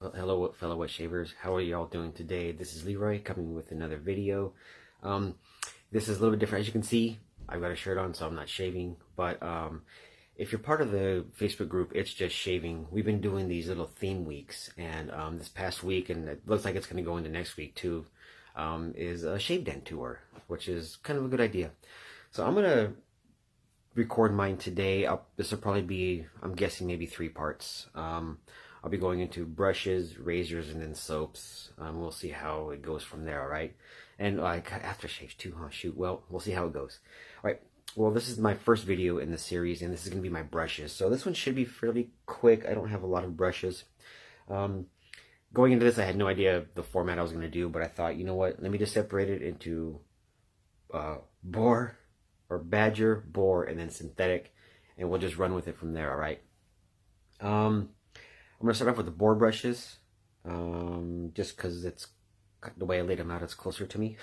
Well, hello, fellow wet shavers. How are y'all doing today? This is Leroy coming with another video. Um, this is a little bit different. As you can see, I've got a shirt on, so I'm not shaving. But if you're part of the Facebook group, It's Just Shaving, we've been doing these little theme weeks. And this past week, and it looks like it's going to go into next week too, is a shave den tour, which is kind of a good idea. So I'm going to record mine today. This will probably be, I'm guessing, maybe 3 parts. I'll be going into brushes, razors, and then soaps. We'll see how it goes from there, all right? And aftershaves too, huh? Shoot, well, we'll see how it goes. All right, well, this is my first video in the series, and this is going to be my brushes. So this one should be fairly quick. I don't have a lot of brushes. Going into this, I had no idea the format I was going to do, but I thought, you know what? Let me just separate it into boar, or badger, boar, and then synthetic, and we'll just run with it from there, all right? I'm going to start off with the boar brushes, just because it's the way I laid them out, it's closer to me.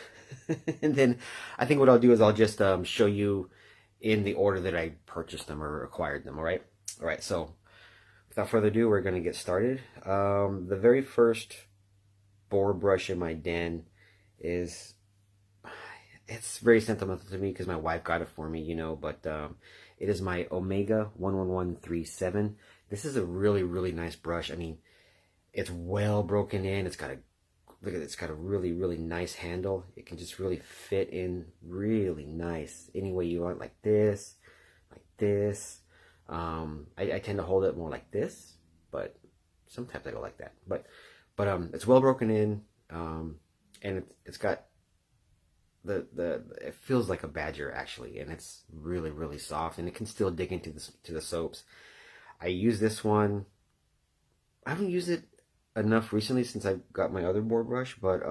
And then I think what I'll do is I'll just show you in the order that I purchased them or acquired them, all right? All right, so without further ado, we're going to get started. The very first boar brush in my den is, it's very sentimental to me because my wife got it for me, you know, but it is my Omega 11137. This is a really, really nice brush. I mean, it's well broken in. It's got a, look at it, it's got a really, really nice handle. It can just really fit in really nice any way you want, like this, like this. I tend to hold it more like this, but sometimes I go like that. But it's well broken in, and it's got it feels like a badger actually, and it's really, really soft, and it can still dig into the soaps. I use this one. I haven't used it enough recently since I got my other board brush, but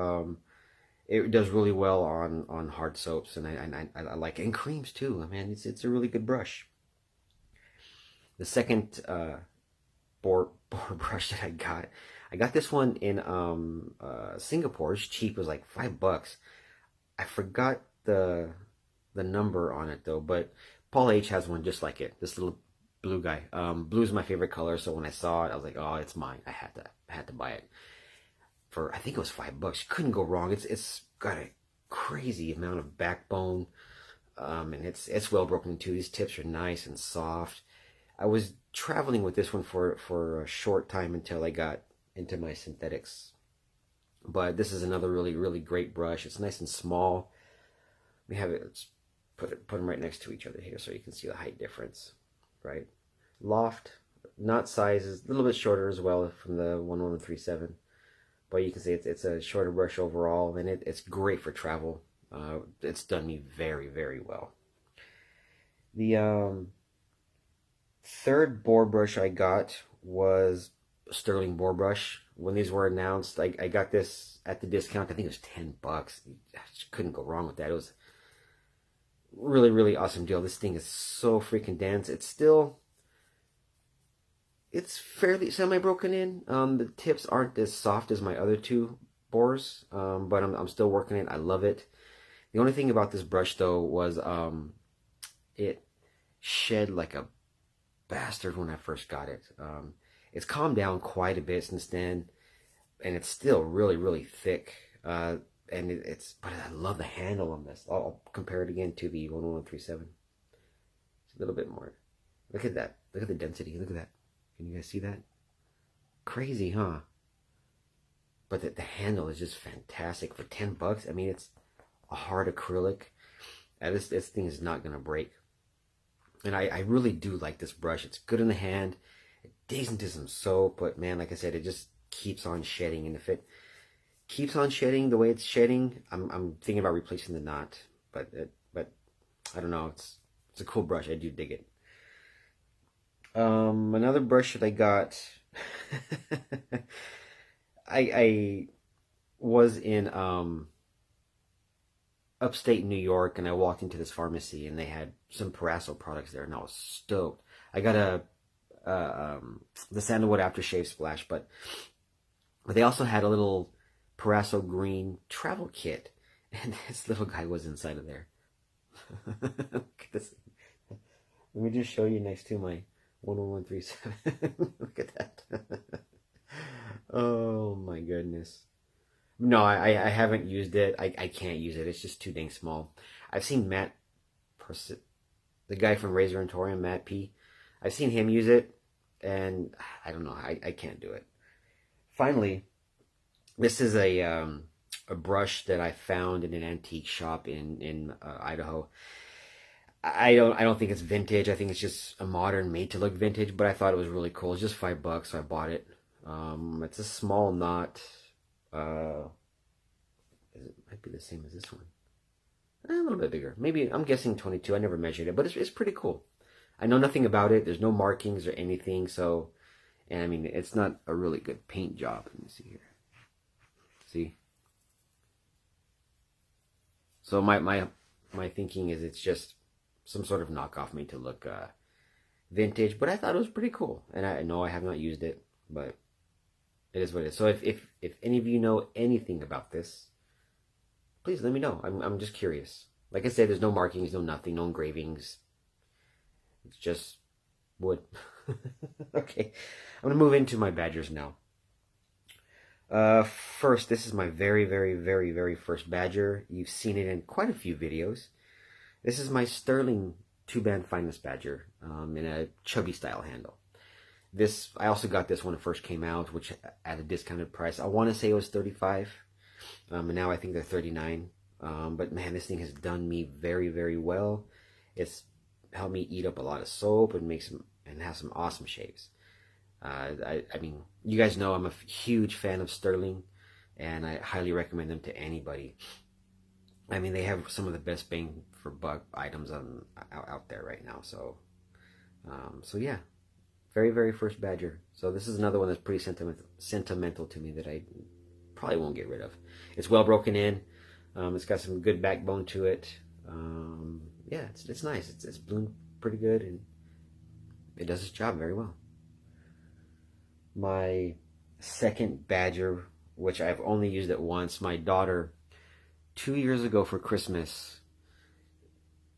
it does really well on hard soaps, and I like it. And creams too. I mean, it's a really good brush. The second board brush that I got this one in Singapore. It's cheap. It was like $5. I forgot the number on it though, but Paul H has one just like it. This little blue guy. Blue is my favorite color, so when I saw it, I was like, "Oh, it's mine." I had to buy it for, I think it was $5. Couldn't go wrong. It's got a crazy amount of backbone, and it's well broken too. These tips are nice and soft. I was traveling with this one for a short time until I got into my synthetics. But this is another really, really great brush. It's nice and small. We have it. Let's put them right next to each other here so you can see the height difference. Right, loft, not sizes, a little bit shorter as well from the 11137, but you can see it's a shorter brush overall, and it's great for travel. It's done me very, very well. The third boar brush I got was a sterling boar brush. When these were announced, I got this at the discount. I think it was $10. I just couldn't go wrong with that. It was really, really awesome deal. This thing is so freaking dense. It's fairly semi-broken in. The tips aren't as soft as my other 2 bores, but I'm still working it. I love it. The only thing about this brush though was it shed like a bastard when I first got it. It's calmed down quite a bit since then, and it's still really, really thick. And but I love the handle on this. I'll compare it again to the 11137. It's a little bit more. Look at that. Look at the density. Look at that. Can you guys see that? Crazy, huh? But the handle is just fantastic for $10. I mean, it's a hard acrylic. This thing is not gonna break. And I really do like this brush. It's good in the hand. It digs into some soap, but man, like I said, it just keeps on shedding. And if it keeps on shedding the way it's shedding, I'm thinking about replacing the knot, but I don't know. It's a cool brush. I do dig it. Another brush that I got, I was in upstate New York, and I walked into this pharmacy, and they had some Paraso products there, and I was stoked. I got the sandalwood aftershave splash, but they also had a little Paraso green travel kit, and this little guy was inside of there. Look at this. Let me just show you next to my 11137. Look at that. Oh goodness. No, I haven't used it. I can't use it. It's just too dang small. I've seen the guy from Razor and Torium, Matt P. I've seen him use it, and I don't know. I can't do it. Finally, this is a brush that I found in an antique shop in Idaho. I don't think it's vintage. I think it's just a modern, made to look vintage. But I thought it was really cool. It's just $5, so I bought it. It's a small knot. It might be the same as this one. A little bit bigger. Maybe, I'm guessing 22. I never measured it, but it's pretty cool. I know nothing about it. There's no markings or anything, so, and I mean, it's not a really good paint job. Let me see here. See? So my thinking is it's just some sort of knockoff made to look vintage, but I thought it was pretty cool. And I know I have not used it, but it is what it is. So if any of you know anything about this, please let me know. I'm just curious. Like I said, there's no markings, no nothing, no engravings. It's just wood. Okay, I'm gonna move into my badgers now. First, this is my very first badger. You've seen it in quite a few videos. This is my Sterling 2-band finest badger in a chubby style handle. I also got this when it first came out, which at a discounted price. I want to say it was $35, and now I think they're $39. But man, this thing has done me very well. It's helped me eat up a lot of soap and have some awesome shaves. I mean, you guys know I'm a huge fan of Sterling, and I highly recommend them to anybody. I mean, they have some of the best bang for buck items out there right now. So yeah, very first badger. So this is another one that's pretty sentimental to me that I probably won't get rid of. It's well broken in. It's got some good backbone to it. Yeah, it's nice. It's bloomed pretty good, and it does its job very well. My second badger, which I've only used it once, my daughter, 2 years ago for Christmas,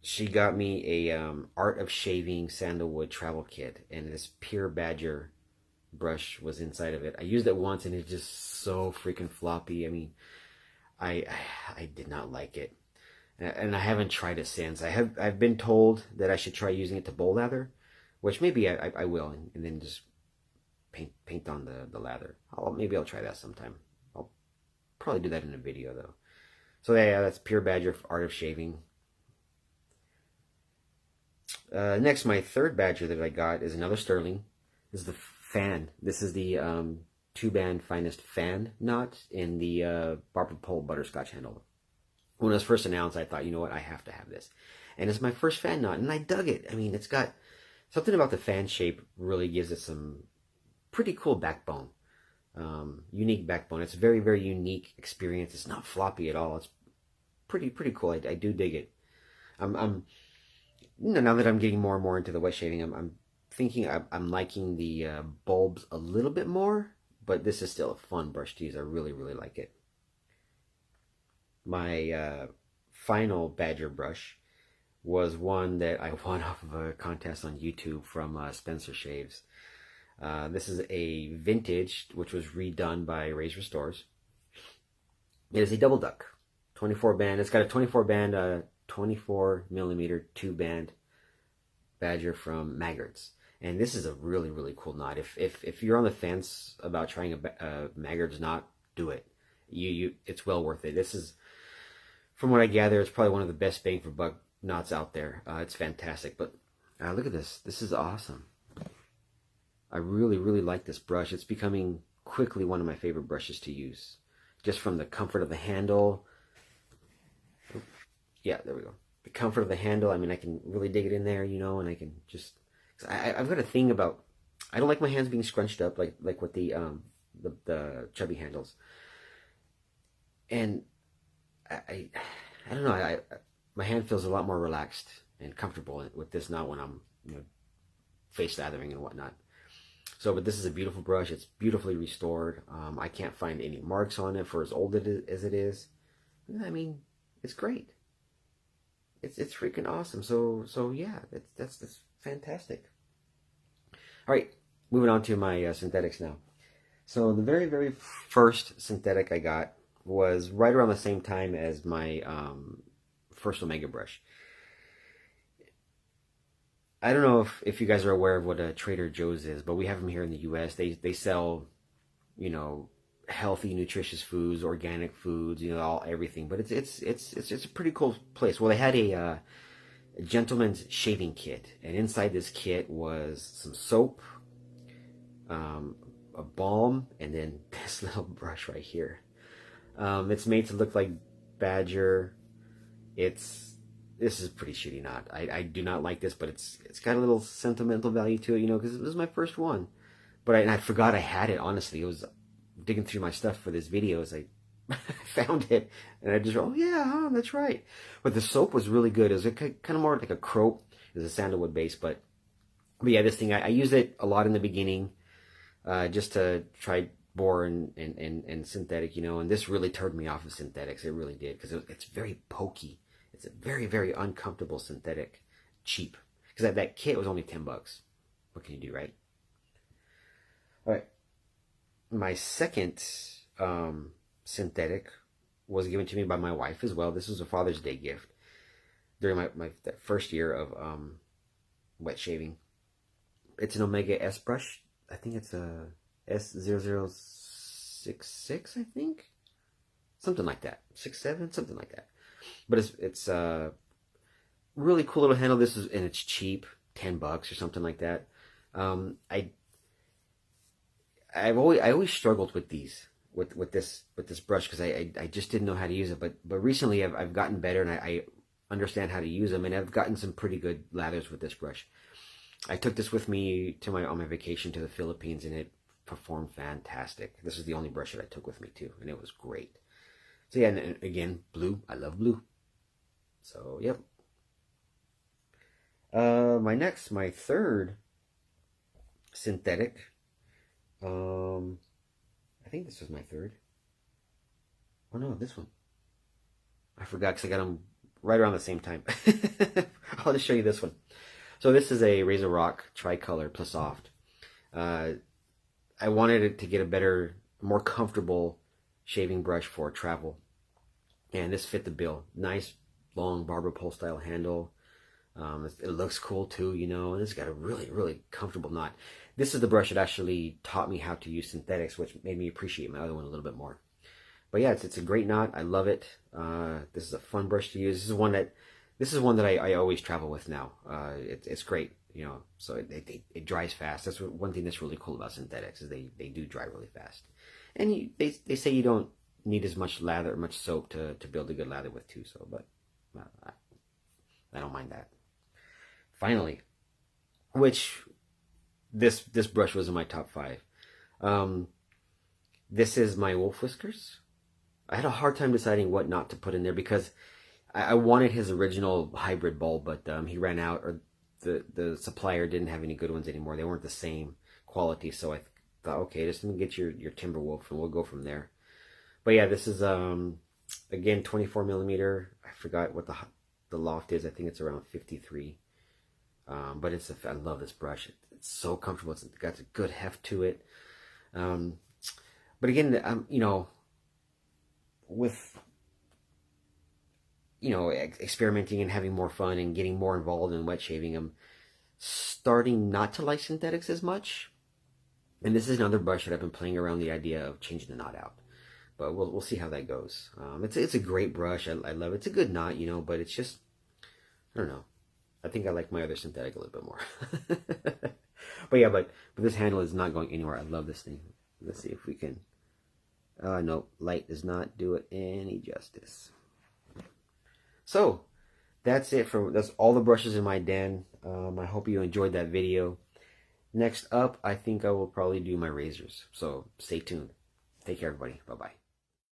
she got me a Art of Shaving sandalwood travel kit, and this pure badger brush was inside of it. I used it once, and it's just so freaking floppy. I mean, I did not like it, and I haven't tried it since. I've been told that I should try using it to bowl lather, which maybe I will, and then just paint on the lather. Maybe I'll try that sometime. I'll probably do that in a video though. So yeah, that's pure badger Art of Shaving. Next, my third badger that I got is another Sterling. This is the fan. This is the 2-band finest fan knot in the barber pole butterscotch handle. When it was first announced, I thought, you know what, I have to have this. And it's my first fan knot, and I dug it. I mean, it's got something about the fan shape really gives it some pretty cool backbone. Unique backbone. It's a very unique experience. It's not floppy at all. It's pretty cool. I do dig it. I'm now that I'm getting more and more into the wet shaving, I'm thinking I'm liking the bulbs a little bit more, but this is still a fun brush to use. I really like it. My final badger brush was one that I won off of a contest on YouTube from Spencer Shaves. This is a vintage, which was redone by Razor Stores. It is a double duck, 24 band. It's got a 24 band, 24 millimeter 2-band badger from Maggart's, and this is a really cool knot. If you're on the fence about trying a Maggart's knot, do it. It's well worth it. This is, from what I gather, it's probably one of the best bang for buck knots out there. It's fantastic. But look at this. This is awesome. I really like this brush. It's becoming quickly one of my favorite brushes to use. Just from the comfort of the handle. Yeah, there we go. The comfort of the handle. I mean, I can really dig it in there, you know, and I can just... I've got a thing about... I don't like my hands being scrunched up like with the chubby handles. And I don't know. My hand feels a lot more relaxed and comfortable with this knot when I'm, you know, face lathering and whatnot. So, but this is a beautiful brush. It's beautifully restored. I can't find any marks on it for as old as it is. I mean, it's great. It's freaking awesome. So yeah, that's fantastic. All right, moving on to my synthetics now. So the very, very first synthetic I got was right around the same time as my first Omega brush. I don't know if you guys are aware of what a Trader Joe's is, but we have them here in the U.S. They sell, you know, healthy, nutritious foods, organic foods, you know, all everything. But it's a pretty cool place. Well, they had a gentleman's shaving kit, and inside this kit was some soap, a balm, and then this little brush right here. It's made to look like Badger. This is pretty shitty knot. I do not like this, but it's got a little sentimental value to it, you know, because it was my first one. But I forgot I had it, honestly. It was digging through my stuff for this video as I found it, and I just, oh yeah, huh, that's right. But the soap was really good. It was kind of more like a crope. It was a sandalwood base, but yeah, this thing, I used it a lot in the beginning, just to try bore and synthetic, you know, and this really turned me off of synthetics. It really did, because it's very pokey. It's a very, very uncomfortable synthetic, cheap. Because that kit was only $10. What can you do, right? All right. My second synthetic was given to me by my wife as well. This was a Father's Day gift during that first year of wet shaving. It's an Omega S brush. I think it's a S0066, I think. Something like that. 67, something like that. But it's really cool little handle. And it's cheap, $10 or something like that. I always struggled with these with this brush, because I just didn't know how to use it. But recently I've gotten better, and I understand how to use them, and I've gotten some pretty good lathers with this brush. I took this with me on my vacation to the Philippines, and it performed fantastic. This is the only brush that I took with me too, and it was great. So yeah, and again, blue. I love blue. So yep. My third synthetic. I think this was my third. Oh no, this one. I forgot, because I got them right around the same time. I'll just show you this one. So this is a Razor Rock Tricolor Plus Soft. I wanted it to get a better, more comfortable shaving brush for travel, and this fit the bill. Nice long barber pole style handle. It looks cool too, you know, and it's got a really, really comfortable knot. This is the brush that actually taught me how to use synthetics, which made me appreciate my other one a little bit more. But yeah, it's a great knot. I love it. This is a fun brush to use. This is one that I always travel with now. It's great, you know. So it dries fast. That's one thing that's really cool about synthetics, is they do dry really fast. And they say you don't need as much lather, much soap to build a good lather with too. So, but I don't mind that. Finally, which this brush was in my top 5. This is my Wolf Whiskers. I had a hard time deciding what not to put in there, because I wanted his original hybrid bulb, but he ran out, or the supplier didn't have any good ones anymore. They weren't the same quality, so I thought, okay, just let me get your Timberwolf, and we'll go from there. But yeah, this is again 24 millimeter. I forgot what the loft is. I think it's around 53. But I love this brush. It's so comfortable. It's got a good heft to it. But again, you know, with, you know, experimenting and having more fun and getting more involved in wet shaving, I'm starting not to like synthetics as much. And this is another brush that I've been playing around the idea of changing the knot out. But we'll see how that goes. It's a great brush. I love it. It's a good knot, you know, but it's just, I don't know. I think I like my other synthetic a little bit more. But yeah, but this handle is not going anywhere. I love this thing. Let's see if we can. No, light does not do it any justice. So that's it. That's all the brushes in my den. I hope you enjoyed that video. Next up, I think I will probably do my razors. So stay tuned. Take care, everybody. Bye-bye.